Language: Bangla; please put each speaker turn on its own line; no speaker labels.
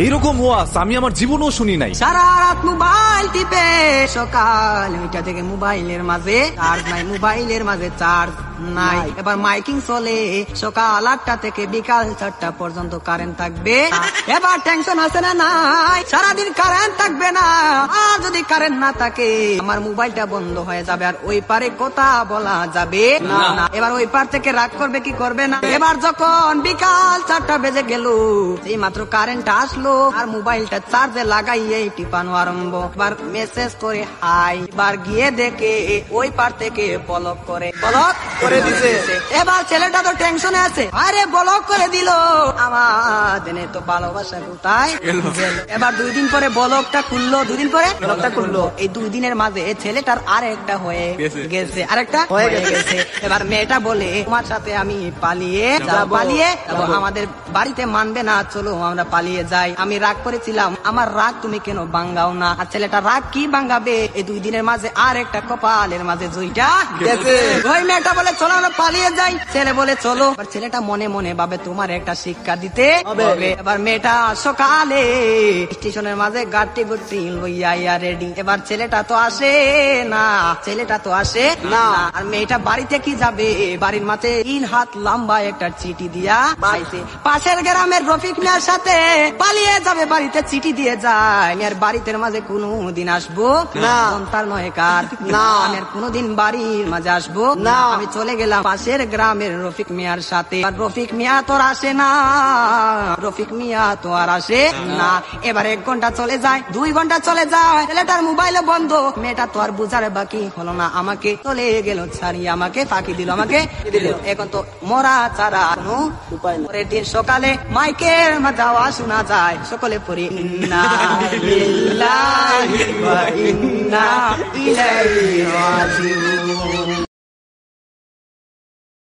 এইরকম ওয়াজ আমি আমার জীবনেও শুনি নাই।
সারা রাত মোবাইল টিপে সকাল 9টা থেকে মোবাইলের মাঝে চার্জ নাই, মোবাইলের মাঝে চার্জ নাই। এবার মাইকিং চলে সকাল 8টা থেকে বিকাল 4টা পর্যন্ত কারেন্ট থাকবে। এবার টেনশন আছে না নাই, সারাদিন কারেন্ট থাকবে না। আর যদি কারেন্ট না থাকে আমার মোবাইলটা বন্ধ হয়ে যাবে, আর ওই পারে কথা বলা যাবে না। এবার ওই পার থেকে রাগ করবে কি করবে না। এবার যখন বিকাল 4টা বেজে গেল, এই মাত্র কারেন্ট আসলো আর মোবাইলটা চার্জে লাগাইয়ে টিপানো আরম্ভ। এবার মেসেজ করে হাই, এবার গিয়ে দেখে ওই পার থেকে ব্লক করে দিছে। এবার ছেলেটা তো টেনশনে আছে, আরে ব্লক করে দিল, আমার দিনে তো ভালোবাসা কোথায় গেল। এবার 2 দিন পরে ব্লকটা খুললো, 2 দিন পরে ব্লকটা খুললো। এই 2 দিনের মাঝে ছেলেটার আরেকটা হয়ে গেছে, আরেকটা হয়ে গেছে। এবার মেয়েটা বলে তোমার সাথে আমি পালিয়ে যাবো, আমাদের বাড়িতে মানবে না, চলো আমরা পালিয়ে যাই। আমি রাগ করেছিলাম, আমার রাগ তুমি কেন ভাঙ্গাও না। আর ছেলেটা রাগ কি ভাঙ্গাবে, এই 2 দিনের মাঝে আর একটা কপালের মাঝে জুইটা গেছে। ওই মেয়েটা বলে চলো আমরা পালিয়ে যাই, ছেলে বলে চলো। এবার ছেলেটা মনে মনে ভাবে তোমার একটা শিক্ষা দিতে হবে। এবার মেয়েটা সকালে স্টেশনের মাঝে গাড়ি গুটি লইয়া রেডি। এবার ছেলেটা তো আসে না, আর মেয়েটা বাড়িতে কি যাবে, বাড়ির মাঝে 3 হাত লম্বা একটা চিঠি দিয়া পাইছে। পাশের গ্রামের রফিক মিয়ার সাথে পালিয়ে যাবে, বাড়িতে চিঠি দিয়ে যায়। আর বাড়িতে মাঝে কোনদিন আসবো না, তার নয় কার না, আমি কোনদিন বাড়ির মাঝে আসবো না। আমি চলে গেলাম পাশের গ্রামের রফিক মিয়ার সাথে। আর রফিক মিয়া তো আর আসে না, এবার 1 ঘন্টা চলে যায়, 2 ঘন্টা চলে যায়, ছেলেটার মোবাইলে বন্ধ। মেয়েটা তো আর বুঝার বাকি হলো না, আমাকে চলে গেল ছাড়িয়ে, আমাকে ফাঁকি দিল, এখন তো মরা ছাড়া কোনো উপায় নেই। পরের দিন সকালে মাইকের মাঝে আওয়াজ শোনা যায়, সকলে পড়ি ইন্না লিল্লাহি ওয়া ইন্না ইলাইহি রাজিউন।